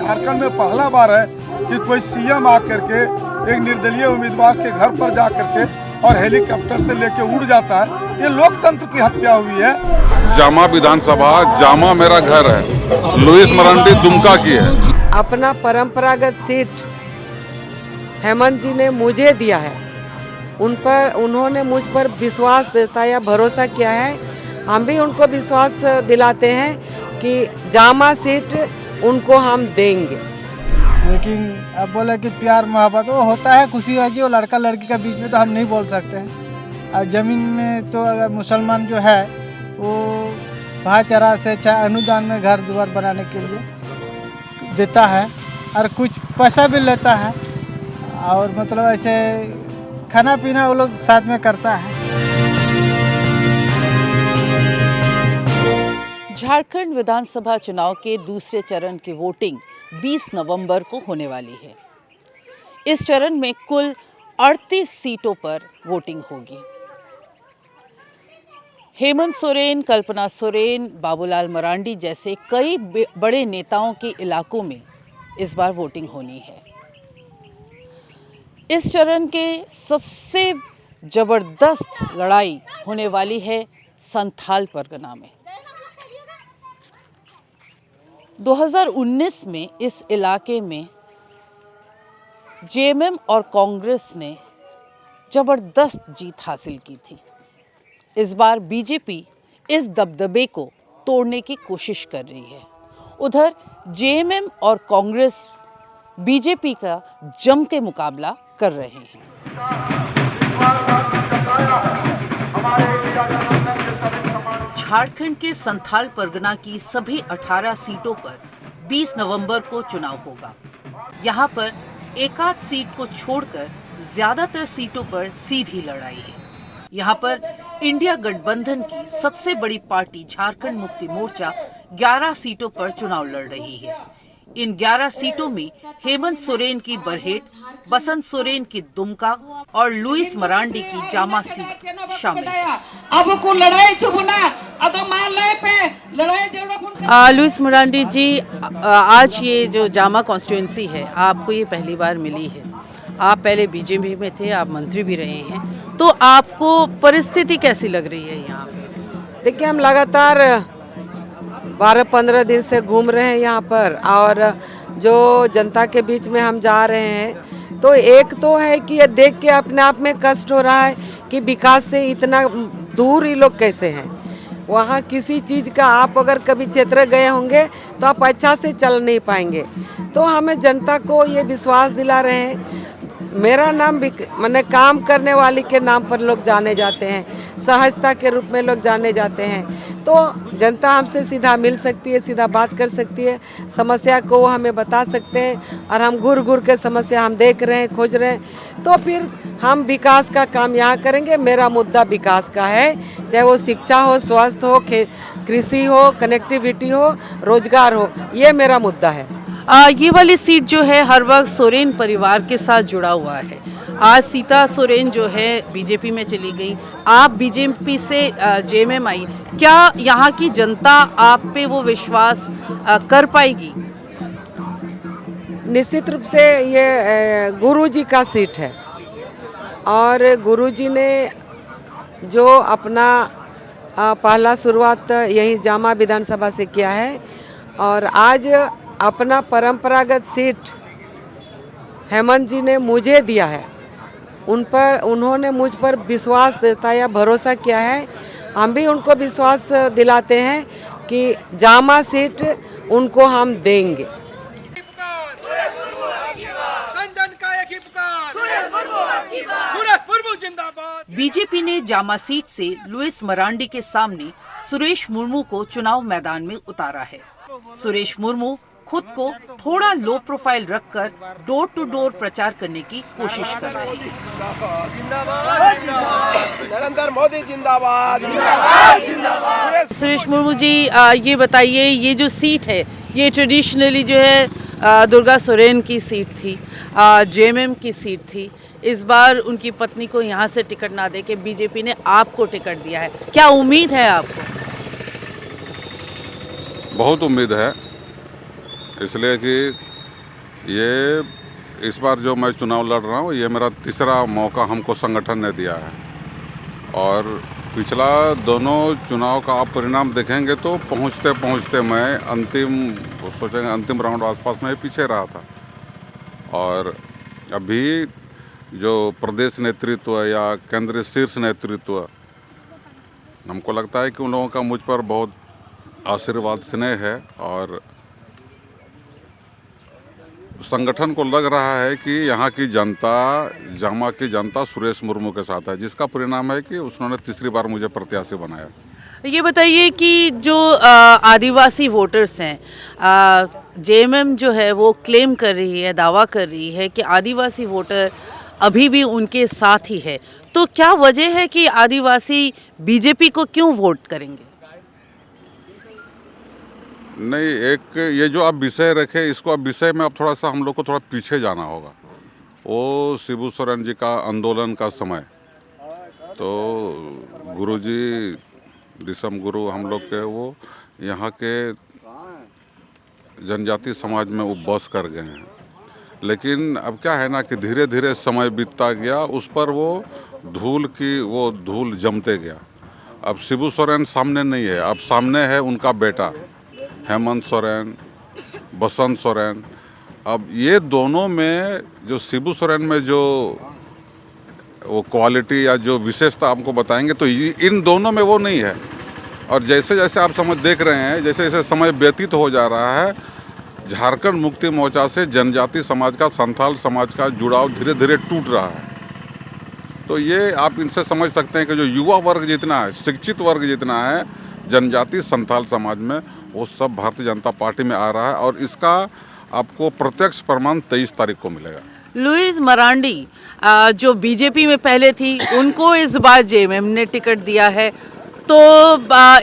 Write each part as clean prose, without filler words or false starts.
झारखंड में पहला बार है कि कोई सीएम आकर के एक निर्दलीय उम्मीदवार के घर पर जा करके और हेलीकॉप्टर से लेके उड़ जाता है। ये लोकतंत्र की हत्या हुई है। जामा विधानसभा, जामा मेरा घर है। लुइस मरांडी दुमका की है। अपना परंपरागत सीट हेमंत जी ने मुझे दिया है। उन्होंने मुझ पर विश्वास जताया, भरोसा किया है। हम भी उनको विश्वास दिलाते हैं कि जामा सीट उनको हम देंगे। लेकिन अब बोले कि प्यार मोहब्बत वो होता है, खुशी होगी, वो लड़का लड़की के बीच में तो हम नहीं बोल सकते हैं। और ज़मीन में तो अगर मुसलमान जो है वो भाईचारा से चाहे अनुदान में घर द्वार बनाने के लिए देता है और कुछ पैसा भी लेता है और मतलब ऐसे खाना पीना वो लोग साथ में करता है। झारखंड विधानसभा चुनाव के दूसरे चरण की वोटिंग 20 नवंबर को होने वाली है। इस चरण में कुल 38 सीटों पर वोटिंग होगी। हेमंत सोरेन, कल्पना सोरेन, बाबूलाल मरांडी जैसे कई बड़े नेताओं के इलाकों में इस बार वोटिंग होनी है। इस चरण के सबसे जबरदस्त लड़ाई होने वाली है संथाल परगना में। 2019 में इस इलाके में जेएमएम और कांग्रेस ने जबरदस्त जीत हासिल की थी। इस बार बीजेपी इस दबदबे को तोड़ने की कोशिश कर रही है। उधर जेएमएम और कांग्रेस बीजेपी का जम के मुकाबला कर रहे हैं। झारखंड के संथाल परगना की सभी 18 सीटों पर 20 नवंबर को चुनाव होगा। यहां पर एकाध सीट को छोड़कर ज्यादातर सीटों पर सीधी लड़ाई है। यहां पर इंडिया गठबंधन की सबसे बड़ी पार्टी झारखंड मुक्ति मोर्चा 11 सीटों पर चुनाव लड़ रही है। इन 11 सीटों में हेमंत सोरेन की बरहेट, बसंत सोरेन की दुमका और लुइस मरांडी की जामा सीट शामिल है। लुइस मरांडी जी, आज ये जो जामा कॉन्स्टिट्यूएंसी है आपको ये पहली बार मिली है। आप पहले बीजेपी में थे, आप मंत्री भी रहे हैं, तो आपको परिस्थिति कैसी लग रही है यहाँ पे? देखिए, हम लगातार 12-15 दिन से घूम रहे हैं यहाँ पर और जो जनता के बीच में हम जा रहे हैं तो एक तो है कि ये देख के अपने आप में कष्ट हो रहा है कि विकास से इतना दूर ही लोग कैसे हैं। वहाँ किसी चीज़ का आप अगर कभी क्षेत्र गए होंगे तो आप अच्छा से चल नहीं पाएंगे। तो हमें जनता को ये विश्वास दिला रहे हैं। मेरा नाम मैंने काम करने वाली के नाम पर लोग जाने जाते हैं, सहजता के रूप में लोग जाने जाते हैं। तो जनता हमसे सीधा मिल सकती है, सीधा बात कर सकती है, समस्या को वो हमें बता सकते हैं और हम घूर घूर के समस्या हम देख रहे हैं, खोज रहे हैं। तो फिर हम विकास का काम यहाँ करेंगे। मेरा मुद्दा विकास का है, चाहे वो शिक्षा हो, स्वास्थ्य हो, कृषि हो, कनेक्टिविटी हो, रोजगार हो, ये मेरा मुद्दा है। ये वाली सीट जो है हर वक्त सोरेन परिवार के साथ जुड़ा हुआ है। आज सीता सोरेन जो है बीजेपी में चली गई, आप बीजेपी से जेएमएम आई। क्या यहाँ की जनता आप पे वो विश्वास कर पाएगी? निश्चित रूप से ये गुरुजी का सीट है और गुरुजी ने जो अपना पहला शुरुआत यही जामा विधानसभा से किया है और आज अपना परंपरागत सीट हेमंत जी ने मुझे दिया है। उन्होंने मुझ पर विश्वास जताया, भरोसा किया है। हम भी उनको विश्वास दिलाते हैं कि जामा सीट उनको हम देंगे। बीजेपी ने जामा सीट से लुइस मरांडी के सामने सुरेश मुर्मू को चुनाव मैदान में उतारा है। सुरेश मुर्मू खुद को थोड़ा लो प्रोफाइल रखकर डोर टू डोर प्रचार करने की कोशिश कर रहे हैं। नरेंद्र मोदी जिंदाबाद। सुरेश मुर्मू जी, ये बताइए, ये जो सीट है ये ट्रेडिशनली जो है दुर्गा सोरेन की सीट थी, जेएमएम की सीट थी। इस बार उनकी पत्नी को यहाँ से टिकट ना दे के बीजेपी ने आपको टिकट दिया है। क्या उम्मीद है आपको? बहुत उम्मीद है, इसलिए कि ये इस बार जो मैं चुनाव लड़ रहा हूँ, ये मेरा तीसरा मौका हमको संगठन ने दिया है। और पिछला दोनों चुनाव का आप परिणाम देखेंगे तो पहुँचते पहुँचते मैं अंतिम राउंड आसपास में पीछे रहा था। और अभी जो प्रदेश नेतृत्व या केंद्रीय शीर्ष नेतृत्व, हमको लगता है कि उन लोगों का मुझ पर बहुत आशीर्वाद स्नेह है। और संगठन को लग रहा है कि यहाँ की जनता, जामा की जनता सुरेश मुर्मू के साथ है, जिसका परिणाम है कि उन्होंने तीसरी बार मुझे प्रत्याशी बनाया। ये बताइए कि जो आदिवासी वोटर्स हैं, जेएमएम जो है वो क्लेम कर रही है, दावा कर रही है कि आदिवासी वोटर अभी भी उनके साथ ही है, तो क्या वजह है कि आदिवासी बीजेपी को क्यों वोट करेंगे? नहीं, एक ये जो आप विषय रखे, इसको आप विषय में अब थोड़ा सा हम लोग को थोड़ा पीछे जाना होगा। वो शिबू सोरेन जी का आंदोलन का समय, तो गुरुजी दिसम गुरु हम लोग के, वो यहाँ के जनजाति समाज में वो बस कर गए हैं। लेकिन अब क्या है ना कि धीरे धीरे समय बीतता गया, उस पर वो धूल जमते गया। अब शिबू सोरेन सामने नहीं है, अब सामने है उनका बेटा हेमंत सोरेन, बसंत सोरेन। अब ये दोनों में जो शिबू सोरेन में जो वो क्वालिटी या जो विशेषता आपको बताएंगे, तो इन दोनों में वो नहीं है। और जैसे जैसे आप देख रहे हैं, जैसे जैसे समय व्यतीत हो जा रहा है, झारखंड मुक्ति मोर्चा से जनजाति समाज का, संथाल समाज का जुड़ाव धीरे धीरे टूट रहा है। तो ये आप इनसे समझ सकते हैं कि जो युवा वर्ग जितना है, शिक्षित वर्ग जितना है जनजाति संथाल समाज में, वो सब भारतीय जनता पार्टी में आ रहा है। और इसका आपको प्रत्यक्ष प्रमाण 23 तारीख को मिलेगा। लुइस मरांडी जो बीजेपी में पहले थी, उनको इस बार जेएमएम ने टिकट दिया है, तो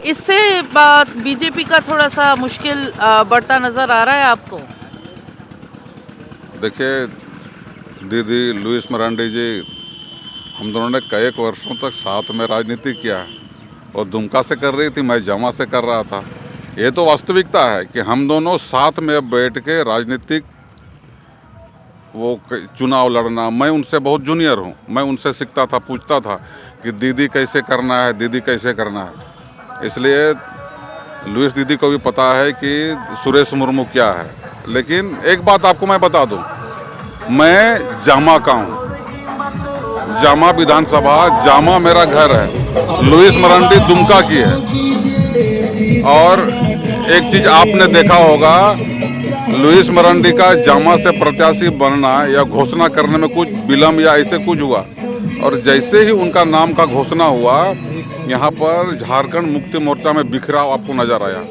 इससे बीजेपी का थोड़ा सा मुश्किल बढ़ता नजर आ रहा है आपको? देखिए दीदी लुइस मरांडी जी, हम दोनों ने कई वर्षों तक साथ में राजनीति किया है। और दुमका से कर रही थी, मैं जामा से कर रहा था। ये तो वास्तविकता है कि हम दोनों साथ में बैठ के राजनीतिक वो चुनाव लड़ना, मैं उनसे बहुत जूनियर हूँ, मैं उनसे सीखता था, पूछता था कि दीदी कैसे करना है, दीदी कैसे करना है। इसलिए लुइस दीदी को भी पता है कि सुरेश मुर्मू क्या है। लेकिन एक बात आपको मैं बता दूँ, मैं जामा का हूँ, जामा विधानसभा, जामा मेरा घर है। लुइस मरांडी दुमका की है। और एक चीज़ आपने देखा होगा, लुइस मरांडी का जामा से प्रत्याशी बनना या घोषणा करने में कुछ विलम्ब या ऐसे कुछ हुआ। और जैसे ही उनका नाम का घोषणा हुआ, यहाँ पर झारखंड मुक्ति मोर्चा में बिखराव आपको नजर आया।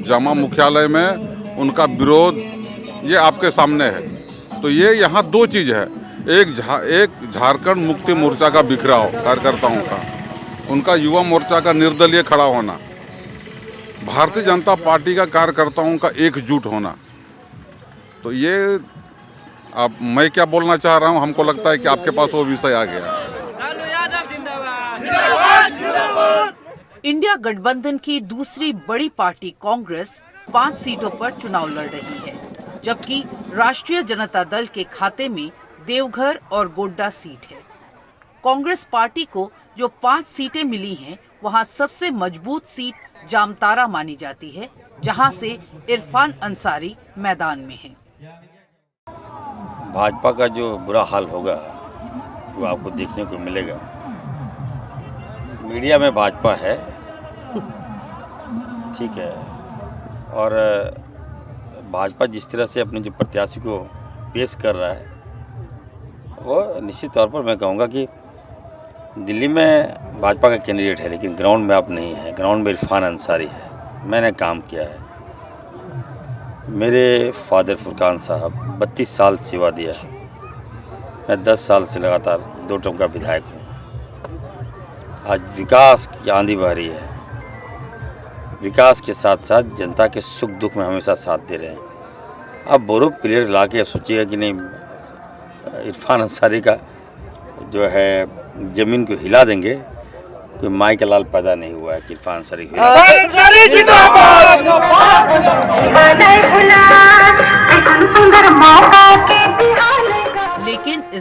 जामा मुख्यालय में उनका विरोध ये आपके सामने है। तो ये यहाँ दो चीज़ है, एक झारखंड मुक्ति मोर्चा का बिखराव कार्यकर्ताओं का, उनका युवा मोर्चा का निर्दलीय खड़ा होना, भारतीय जनता पार्टी का कार्यकर्ताओं का एकजुट होना। तो ये अब मैं क्या बोलना चाह रहा हूँ, हमको लगता है कि आपके पास वो विषय आ गया। इंडिया गठबंधन की दूसरी बड़ी पार्टी कांग्रेस 5 सीटों पर चुनाव लड़ रही है, जबकि राष्ट्रीय जनता दल के खाते में देवघर और गोड्डा सीट है। कांग्रेस पार्टी को जो 5 सीटें मिली हैं, वहां सबसे मजबूत सीट जामताड़ा मानी जाती है, जहां से इरफान अंसारी मैदान में हैं। भाजपा का जो बुरा हाल होगा वो आपको देखने को मिलेगा। मीडिया में भाजपा है, ठीक है, और भाजपा जिस तरह से अपने जो प्रत्याशी को पेश कर रहा है, वो निश्चित तौर पर मैं कहूँगा कि दिल्ली में भाजपा का कैंडिडेट है, लेकिन ग्राउंड में आप नहीं है। ग्राउंड में इरफान अंसारी है। मैंने काम किया है, मेरे फादर फुरकान साहब 32 साल सेवा दिया है। मैं 10 साल से लगातार 2 टर्म का विधायक हूँ। आज विकास की आंधी बह रही है, विकास के साथ साथ जनता के सुख दुख में हमेशा साथ दे रहे हैं। अब बोरो प्लेयर ला के सोचिएगा कि नहीं इरफान अंसारी का जो है ज़मीन को हिला देंगे, कोई माई का लाल पैदा नहीं हुआ है कि इरफान अंसारी हिला।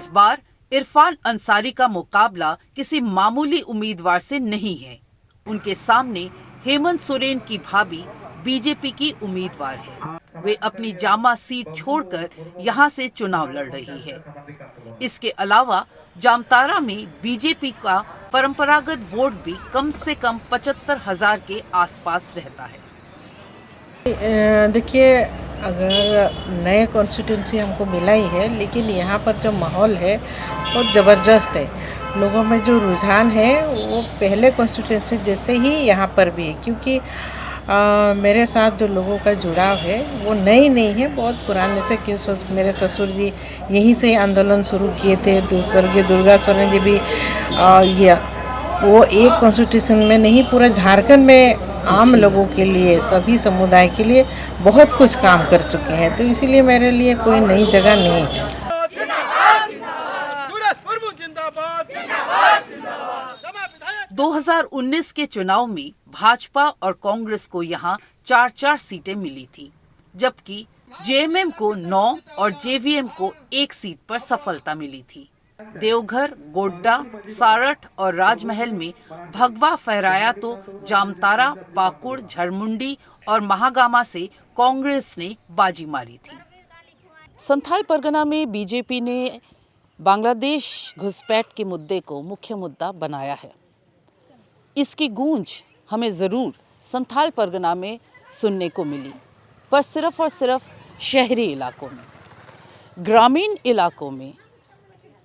इस बार इरफान अंसारी का मुकाबला किसी मामूली उम्मीदवार से नहीं है। उनके सामने हेमंत सोरेन की भाभी बीजेपी की उम्मीदवार है। वे अपनी जामा सीट छोड़कर यहां से चुनाव लड़ रही है। इसके अलावा जामतारा में बीजेपी का परंपरागत वोट भी कम से कम 75,000 के आसपास रहता है। देखिए, अगर नए कॉन्स्टिट्यूंसी हमको मिला ही है, लेकिन यहाँ पर जो माहौल है बहुत ज़बरदस्त है। लोगों में जो रुझान है वो पहले कॉन्स्टिट्यूंसी जैसे ही यहाँ पर भी है, क्योंकि मेरे साथ जो लोगों का जुड़ाव है वो नई नहीं है, बहुत पुराने से। क्यों मेरे ससुर जी यहीं से आंदोलन शुरू किए थे। स्वर्गीय दुर्गा सोरेन जी भी वो एक कॉन्स्टिट्यूशन में नहीं, पूरा झारखंड में आम लोगों के लिए, सभी समुदाय के लिए बहुत कुछ काम कर चुके हैं। तो इसीलिए मेरे लिए कोई नई जगह नहीं है। 2019 के चुनाव में भाजपा और कांग्रेस को यहां 4-4 सीटें मिली थी, जबकि जेएमएम को 9 और जेवीएम को 1 सीट पर सफलता मिली थी। देवघर, गोड्डा, सारठ और राजमहल में भगवा फहराया तो जामतारा, पाकुड़, झरमुंडी और महागामा से कांग्रेस ने बाजी मारी थी। संथाल परगना में बीजेपी ने बांग्लादेश घुसपैठ के मुद्दे को मुख्य मुद्दा बनाया है। इसकी गूंज हमें ज़रूर संथाल परगना में सुनने को मिली, पर सिर्फ और सिर्फ शहरी इलाकों में। ग्रामीण इलाकों में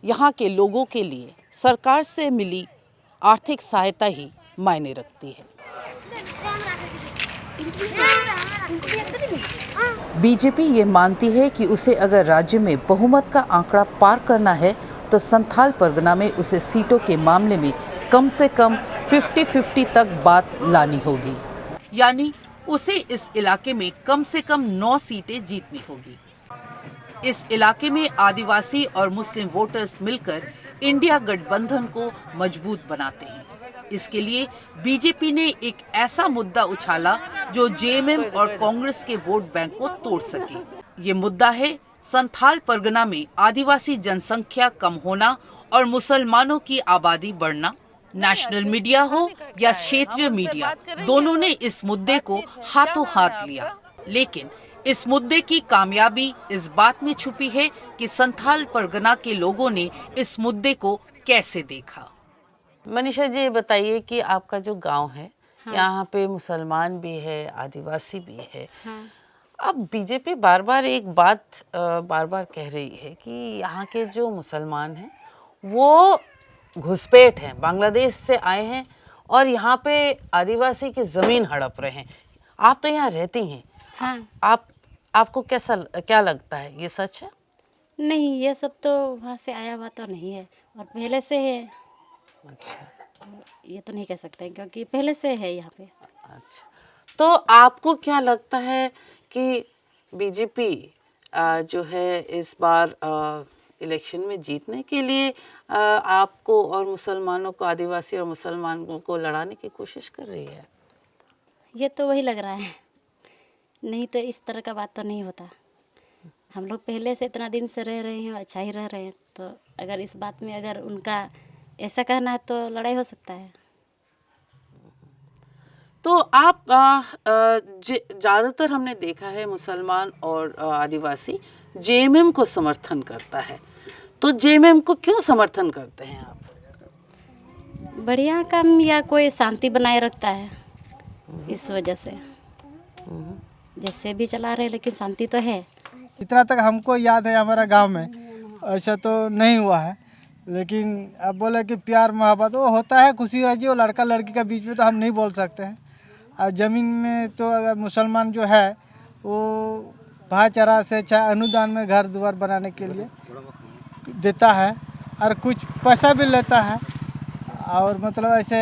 यहाँ के लोगों के लिए सरकार से मिली आर्थिक सहायता ही मायने रखती है। बीजेपी ये मानती है कि उसे अगर राज्य में बहुमत का आंकड़ा पार करना है तो संथाल परगना में उसे सीटों के मामले में कम से कम 50-50 तक बात लानी होगी, यानी उसे इस इलाके में कम से कम 9 सीटें जीतनी होगी। इस इलाके में आदिवासी और मुस्लिम वोटर्स मिलकर इंडिया गठबंधन को मजबूत बनाते हैं। इसके लिए बीजेपी ने एक ऐसा मुद्दा उछाला जो जेएमएम और कांग्रेस के वोट बैंक को तोड़ सके। ये मुद्दा है संथाल परगना में आदिवासी जनसंख्या कम होना और मुसलमानों की आबादी बढ़ना। नेशनल मीडिया हो या क्षेत्रीय मीडिया, दोनों ने इस मुद्दे को हाथों हाथ लिया, लेकिन इस मुद्दे की कामयाबी इस बात में छुपी है कि संथाल परगना के लोगों ने इस मुद्दे को कैसे देखा। मनीषा जी, ये बताइए कि आपका जो गांव है, हाँ, यहाँ पे मुसलमान भी है, आदिवासी भी है। हाँ। अब बीजेपी बार बार एक बात बार बार कह रही है कि यहाँ के जो मुसलमान हैं वो घुसपैठ हैं, बांग्लादेश से आए हैं और यहाँ पे आदिवासी की ज़मीन हड़प रहे हैं। आप तो यहाँ रहती हैं। हाँ। आपको क्या लगता है, ये सच है? नहीं, ये सब तो वहाँ से आया हुआ तो नहीं है और पहले से है। अच्छा। ये तो नहीं कह सकते क्योंकि पहले से है यहाँ पे। अच्छा, तो आपको क्या लगता है कि बीजेपी जो है इस बार इलेक्शन में जीतने के लिए आपको और मुसलमानों को, आदिवासी और मुसलमानों को लड़ाने की कोशिश कर रही है? ये तो वही लग रहा है, नहीं तो इस तरह का बात तो नहीं होता। हम लोग पहले से इतना दिन से रह रहे हैं, अच्छा ही रह रहे हैं, तो अगर इस बात में अगर उनका ऐसा कहना है तो लड़ाई हो सकता है। तो आप ज़्यादातर हमने देखा है मुसलमान और आदिवासी जेएमएम को समर्थन करता है, तो जेएमएम को क्यों समर्थन करते हैं आप? बढ़िया काम या कोई शांति बनाए रखता है, इस वजह से। जैसे भी चला रहे लेकिन शांति तो है। इतना तक हमको याद है हमारा गांव में ऐसा तो नहीं हुआ है, लेकिन अब बोले कि प्यार मोहब्बत वो होता है, खुशी राजी, वो लड़का लड़की का बीच में तो हम नहीं बोल सकते हैं। और ज़मीन में तो अगर मुसलमान जो है वो भाईचारा से चाहे अनुदान में घर द्वार बनाने के लिए देता है और कुछ पैसा भी लेता है, और मतलब ऐसे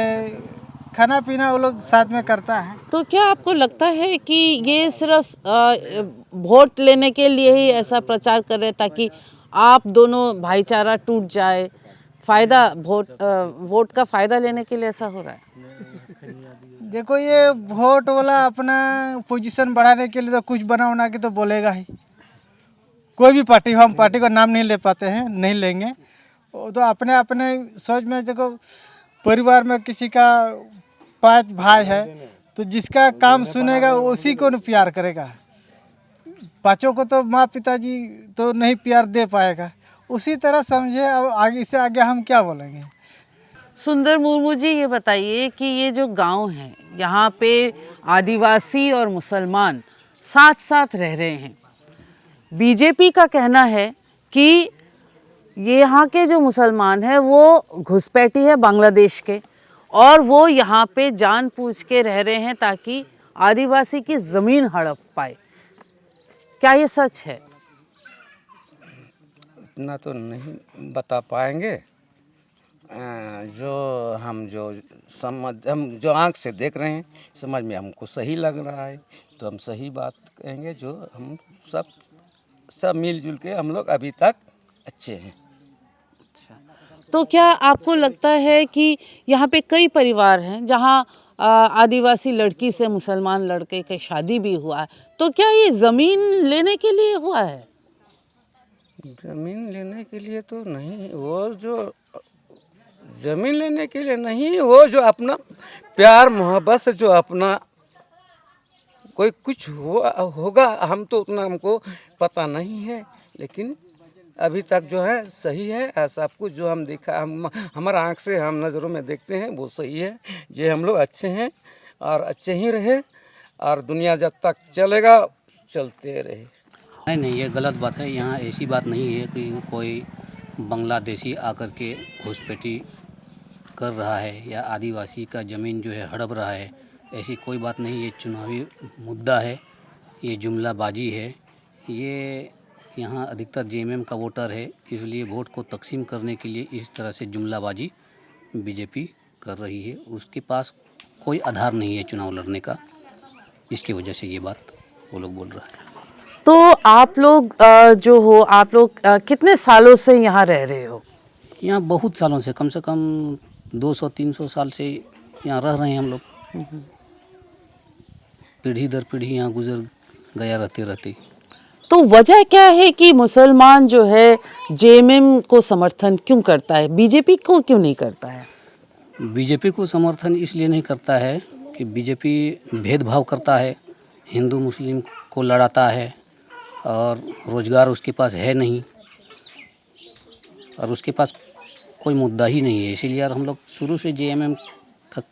खाना पीना वो लोग साथ में करता है। तो क्या आपको लगता है कि ये सिर्फ वोट लेने के लिए ही ऐसा प्रचार कर रहे ताकि आप दोनों भाईचारा टूट जाए, फ़ायदा वोट का फ़ायदा लेने के लिए ऐसा हो रहा है? देखो, ये वोट वाला अपना पोजीशन बढ़ाने के लिए तो कुछ बना के तो बोलेगा ही। कोई भी पार्टी, हम पार्टी का नाम नहीं ले पाते हैं, नहीं लेंगे, वो तो अपने अपने सोच में देखो, परिवार में किसी का 5 भाई है तो जिसका काम सुनेगा उसी को न प्यार करेगा। पाँचों को तो माँ पिताजी तो नहीं प्यार दे पाएगा, उसी तरह समझे। अब आगे इससे आगे हम क्या बोलेंगे। सुंदर मुर्मू जी, ये बताइए कि ये जो गांव है यहाँ पे आदिवासी और मुसलमान साथ साथ रह रहे हैं। बीजेपी का कहना है कि ये यहाँ के जो मुसलमान हैं वो घुसपैठी है बांग्लादेश के, और वो यहाँ पे जानबूझ के रह रहे हैं ताकि आदिवासी की ज़मीन हड़प पाए। क्या ये सच है? इतना तो नहीं बता पाएंगे। हम जो आँख से देख रहे हैं, समझ में हमको सही लग रहा है तो हम सही बात कहेंगे। जो हम सब मिलजुल के हम लोग अभी तक अच्छे हैं। तो क्या आपको लगता है कि यहाँ पे कई परिवार हैं जहाँ आदिवासी लड़की से मुसलमान लड़के की शादी भी हुआ है, तो क्या ये ज़मीन लेने के लिए हुआ है? ज़मीन लेने के लिए तो नहीं, वो जो ज़मीन लेने के लिए नहीं, वो जो अपना प्यार मोहब्बत से जो अपना कोई कुछ होगा, हम तो उतना हमको पता नहीं है, लेकिन अभी तक जो है सही है। सब कुछ जो हम देखा, हमारा आँख से हम नज़रों में देखते हैं वो सही है। ये हम लोग अच्छे हैं और अच्छे ही रहे, और दुनिया जब तक चलेगा चलते रहे। नहीं, ये गलत बात है। यहाँ ऐसी बात नहीं है कि कोई बांग्लादेशी आकर के घुसपैठी कर रहा है या आदिवासी का ज़मीन जो है हड़प रहा है, ऐसी कोई बात नहीं। ये चुनावी मुद्दा है, ये जुमलाबाजी है। ये यहाँ अधिकतर जेएमएम का वोटर है, इसलिए वोट को तकसीम करने के लिए इस तरह से जुमलाबाजी बीजेपी कर रही है। उसके पास कोई आधार नहीं है चुनाव लड़ने का, इसकी वजह से ये बात वो लोग बोल रहा है। तो आप लोग जो हो, आप लोग कितने सालों से यहाँ रह रहे हो? यहाँ बहुत सालों से, कम 200-300 साल से यहाँ रह रहे हैं हम लोग। पीढ़ी दर पीढ़ी यहाँ गुजर गया रहते रहते। तो वजह क्या है कि मुसलमान जो है जेएमएम को समर्थन क्यों करता है, बीजेपी को क्यों नहीं करता है? बीजेपी को समर्थन इसलिए नहीं करता है कि बीजेपी भेदभाव करता है, हिंदू मुस्लिम को लड़ाता है, और रोज़गार उसके पास है नहीं, और उसके पास कोई मुद्दा ही नहीं है। इसीलिए यार हम लोग शुरू से जेएमएम का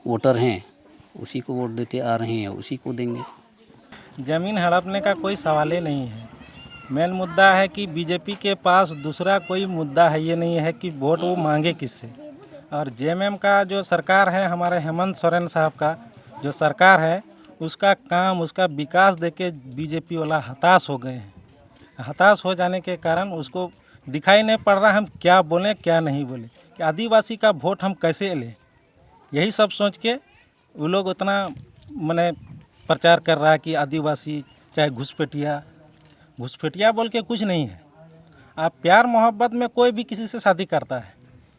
वोटर हैं, उसी को वोट देते आ रहे हैं, उसी को देंगे। ज़मीन हड़पने का कोई सवाल ही नहीं है। मेन मुद्दा है कि बीजेपी के पास दूसरा कोई मुद्दा है ये नहीं है कि वोट वो मांगे किससे। और जेएमएम का जो सरकार है, हमारे हेमंत सोरेन साहब का जो सरकार है, उसका काम, उसका विकास देके बीजेपी वाला हताश हो गए हैं। हताश हो जाने के कारण उसको दिखाई नहीं पड़ रहा हम क्या बोलें क्या नहीं बोलें, कि आदिवासी का वोट हम कैसे लें। यही सब सोच के वो लोग उतना मने प्रचार कर रहा है कि आदिवासी चाहे घुसपैठिया बोल के कुछ नहीं है। आप प्यार मोहब्बत में कोई भी किसी से शादी करता है,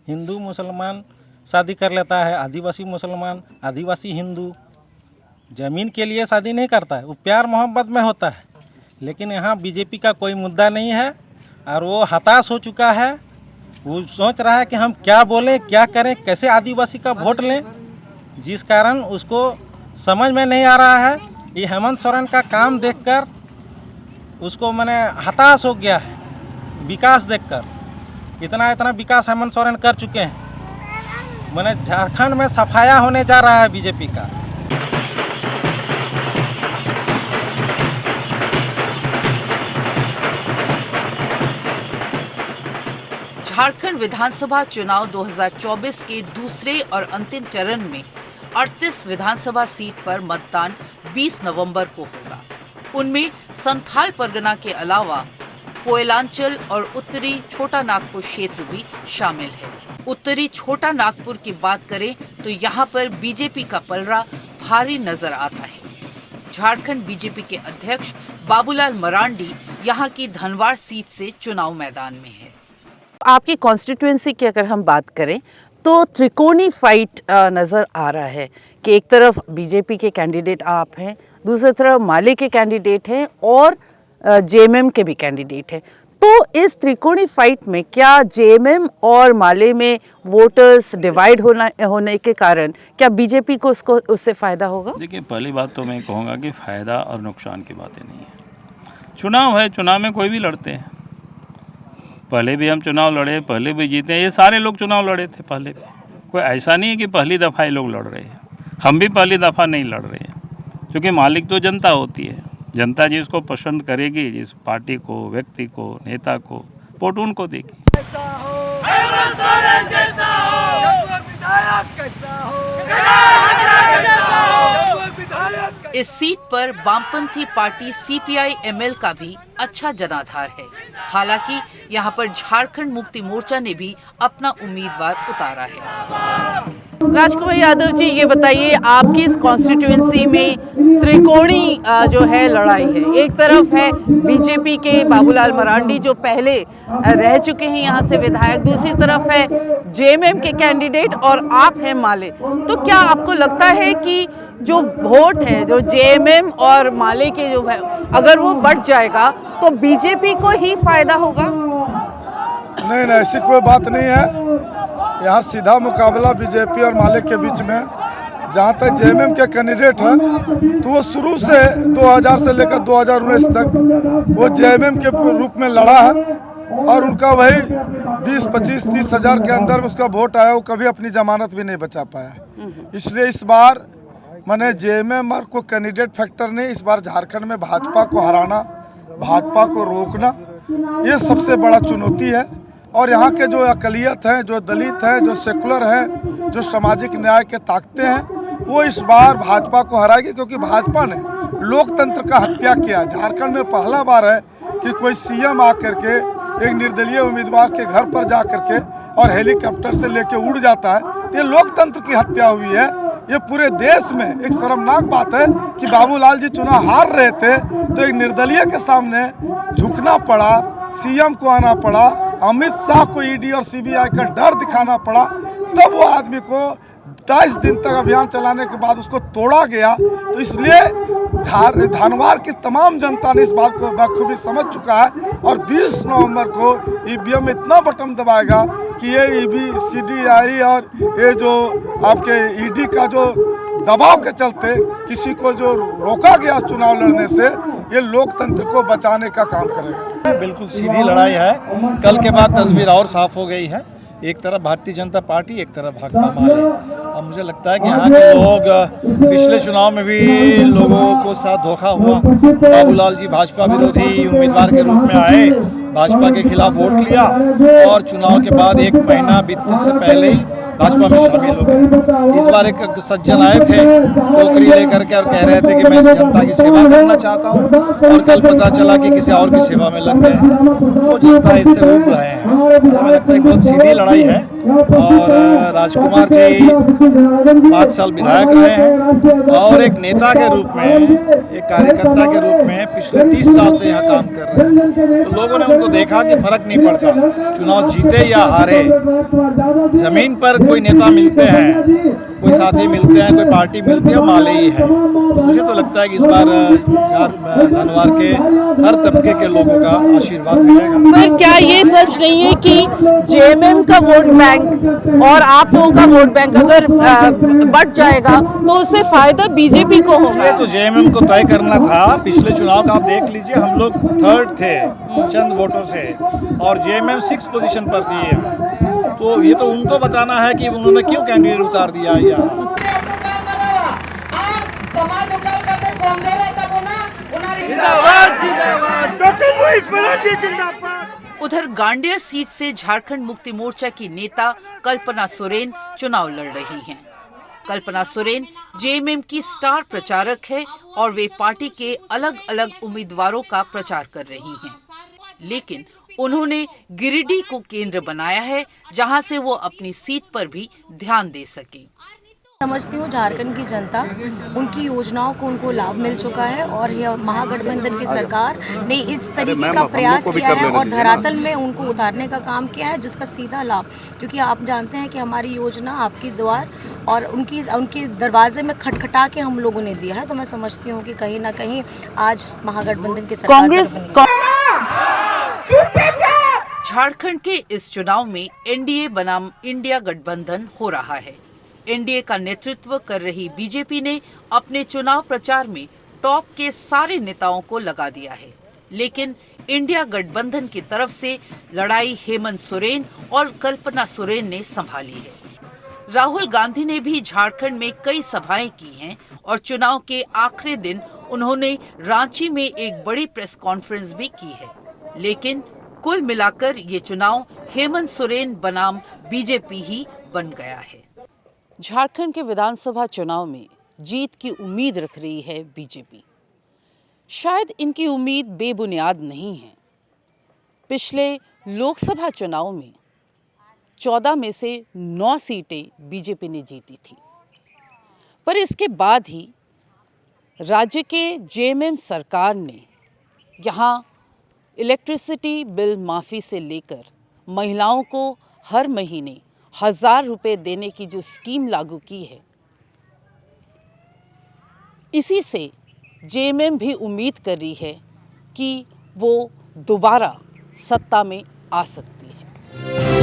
हिंदू मुसलमान शादी कर लेता है, आदिवासी मुसलमान, आदिवासी हिंदू, ज़मीन के लिए शादी नहीं करता है, वो प्यार मोहब्बत में होता है। लेकिन यहाँ बीजेपी का कोई मुद्दा नहीं है और वो हताश हो चुका है। वो सोच रहा है कि हम क्या बोलें क्या करें, कैसे आदिवासी का वोट लें, जिस कारण उसको समझ में नहीं आ रहा है। ये हेमंत सोरेन का काम देखकर उसको मैंने हताश हो गया है। विकास देखकर इतना विकास हेमंत सोरेन कर चुके हैं, मैंने झारखंड में सफाया होने जा रहा है बीजेपी का। झारखंड विधानसभा चुनाव 2024 के दूसरे और अंतिम चरण में 38 विधानसभा सीट पर मतदान 20 नवंबर को होगा। उनमें संथाल परगना के अलावा कोयलांचल और उत्तरी छोटा नागपुर क्षेत्र भी शामिल है। उत्तरी छोटा नागपुर की बात करें तो यहाँ पर बीजेपी का पलड़ा भारी नजर आता है। झारखंड बीजेपी के अध्यक्ष बाबूलाल मरांडी यहाँ की धनवार सीट से चुनाव मैदान में है। आपकी कॉन्स्टिट्यूएंसी की अगर हम बात करें तो त्रिकोणी फाइट नज़र आ रहा है कि एक तरफ बीजेपी के कैंडिडेट आप हैं, दूसरी तरफ माले के कैंडिडेट हैं और जेएमएम के भी कैंडिडेट हैं। तो इस त्रिकोणीय फाइट में क्या जेएमएम और माले में वोटर्स डिवाइड होने के कारण क्या बीजेपी को उससे फ़ायदा होगा? देखिए, पहली बात तो मैं कहूँगा कि फ़ायदा और नुकसान की बातें नहीं है। चुनाव है, चुनाव में कोई भी लड़ते हैं। पहले भी हम चुनाव लड़े, पहले भी जीते, ये सारे लोग चुनाव लड़े थे पहले भी। कोई ऐसा नहीं है कि पहली दफ़ा ये लोग लड़ रहे हैं। हम भी पहली दफ़ा नहीं लड़ रहे हैं, क्योंकि मालिक तो जनता होती है। जनता जिसको पसंद करेगी, जिस पार्टी को, व्यक्ति को, नेता को, वोट उनको देगी। इस सीट पर वामपंथी पार्टी CPI-ML का भी अच्छा जनाधार है। हालांकि यहां पर झारखंड मुक्ति मोर्चा ने भी अपना उम्मीदवार उतारा है। राजकुमार यादव जी, ये बताइए, आपकी इस कॉन्स्टिट्यूएंसी में त्रिकोणी जो है लड़ाई है। एक तरफ है बीजेपी के बाबूलाल मरांडी जो पहले रह चुके हैं यहाँ से विधायक, दूसरी तरफ है जेएमएम के कैंडिडेट और आप हैं माले। तो क्या आपको लगता है कि जो वोट है, जो जेएमएम और माले के जो है, अगर वो बढ़ जाएगा तो बीजेपी को ही फायदा होगा? नहीं, ऐसी कोई बात नहीं है। यहाँ सीधा मुकाबला बीजेपी और माले के बीच में। जहाँ तक जेएमएम के कैंडिडेट है तो वो शुरू से 2000 से लेकर 2019 तक वो जेएमएम के रूप में लड़ा है और उनका वही 20, 25, 30 हज़ार के अंदर में उसका वोट आया। वो कभी अपनी जमानत भी नहीं बचा पाया। इसलिए इस बार मैंने जेएमएम और कोई कैंडिडेट फैक्टर नहीं, इस बार झारखंड में भाजपा को हराना, भाजपा को रोकना, ये सबसे बड़ा चुनौती है। और यहाँ के जो अकलियत हैं, जो दलित हैं, जो सेकुलर हैं, जो सामाजिक न्याय के ताकतें हैं, वो इस बार भाजपा को हराएगी, क्योंकि भाजपा ने लोकतंत्र का हत्या किया। झारखंड में पहला बार है कि कोई सीएम आकर के एक निर्दलीय उम्मीदवार के घर पर जा कर के और हेलीकॉप्टर से लेके उड़ जाता है। तो ये लोकतंत्र की हत्या हुई है। ये पूरे देश में एक शर्मनाक बात है कि बाबूलाल जी चुनाव हार रहे थे तो एक निर्दलीय के सामने झुकना पड़ा, सीएम को आना पड़ा, अमित शाह को ईडी और सीबीआई का डर दिखाना पड़ा, तब वो आदमी को 22 दिन तक अभियान चलाने के बाद उसको तोड़ा गया। तो इसलिए धानवार की तमाम जनता ने इस बात को बखूबी समझ चुका है और 20 नवंबर को ईवीएम में इतना बटन दबाएगा कि ये CBI और ये जो आपके ईडी का जो दबाव के चलते किसी को जो रोका गया चुनाव लड़ने से, ये लोकतंत्र को बचाने का काम करेगा। बिल्कुल सीधी लड़ाई है। कल के बाद तस्वीर और साफ हो गई है। एक तरफ भारतीय जनता पार्टी, एक तरफ भाकपा माले। और मुझे लगता है कि यहाँ के लोग पिछले चुनाव में भी लोगों को साथ धोखा हुआ। बाबूलाल जी भाजपा विरोधी उम्मीदवार के रूप में आए, भाजपा के खिलाफ वोट लिया और चुनाव के बाद 1 महीना बीतने से पहले ही भाजपा में शामिल हो गए। इस बार एक सज्जन आए थे टोकरी लेकर के और कह रहे थे कि मैं जनता की सेवा करना चाहता हूं, और कल पता चला कि किसी और की सेवा में लग गए। वो जनता इससे उब रहे हैं। हमें लगता है बहुत सीधी लड़ाई है। और राजकुमार जी 5 साल विधायक रहे हैं और एक नेता के रूप में, एक कार्यकर्ता के रूप में पिछले 30 साल से यहाँ काम कर रहे हैं। तो लोगों ने उनको देखा कि फर्क नहीं पड़ता चुनाव जीते या हारे, जमीन पर कोई नेता मिलते हैं, कोई साथी मिलते हैं, कोई पार्टी मिलती है, माले ही है। तो मुझे तो लगता है कि इस बार धनवार के हर तबके के लोगों का आशीर्वाद मिलेगा। पर क्या ये सच नहीं है कि जेएमएम का वोट बैंक और आप लोगों का वोट बैंक अगर बढ़ जाएगा तो उससे फायदा बीजेपी को होगा? ये तो जेएमएम को तय करना था। पिछले चुनाव का आप देख लीजिए, हम लोग 3rd थे चंद वोटों से और जेएमएम 6th पोजीशन पर थी। तो ये तो उनको बताना है कि उन्होंने क्यों कैंडिडेट उतार दिया है यहाँ। उधर गांडिया सीट से झारखंड मुक्ति मोर्चा की नेता कल्पना सोरेन चुनाव लड़ रही हैं। कल्पना सोरेन जेएमएम की स्टार प्रचारक है और वे पार्टी के अलग अलग उम्मीदवारों का प्रचार कर रही हैं। लेकिन उन्होंने गिरिडीह को केंद्र बनाया है, जहां से वो अपनी सीट पर भी ध्यान दे सके। समझती हूँ झारखंड की जनता उनकी योजनाओं को उनको लाभ मिल चुका है और यह महागठबंधन की सरकार ने इस तरीके का प्रयास किया है और धरातल में उनको उतारने का काम किया है, जिसका सीधा लाभ, क्योंकि आप जानते हैं कि हमारी योजना आपकी द्वार और उनके दरवाजे में खटखटा के हम लोगों ने दिया है। तो मैं समझती हूँ कि कहीं ना कहीं आज महागठबंधन की सरकार झारखंड के इस चुनाव में एनडीए बनाम इंडिया गठबंधन हो रहा है। एनडीए का नेतृत्व कर रही बीजेपी ने अपने चुनाव प्रचार में टॉप के सारे नेताओं को लगा दिया है, लेकिन इंडिया गठबंधन की तरफ से लड़ाई हेमंत सोरेन और कल्पना सोरेन ने संभाली है। राहुल गांधी ने भी झारखंड में कई सभाएं की हैं और चुनाव के आखिरी दिन उन्होंने रांची में एक बड़ी प्रेस कॉन्फ्रेंस भी की है, लेकिन कुल मिलाकर ये चुनाव हेमंत सोरेन बनाम बीजेपी ही बन गया है। झारखंड के विधानसभा चुनाव में जीत की उम्मीद रख रही है बीजेपी। शायद इनकी उम्मीद बेबुनियाद नहीं है। पिछले लोकसभा चुनाव में 14 में से 9 सीटें बीजेपी ने जीती थी, पर इसके बाद ही राज्य के जेएमएम सरकार ने यहाँ इलेक्ट्रिसिटी बिल माफ़ी से लेकर महिलाओं को हर महीने 1000 रुपये देने की जो स्कीम लागू की है, इसी से जेएमएम भी उम्मीद कर रही है कि वो दोबारा सत्ता में आ सकती है।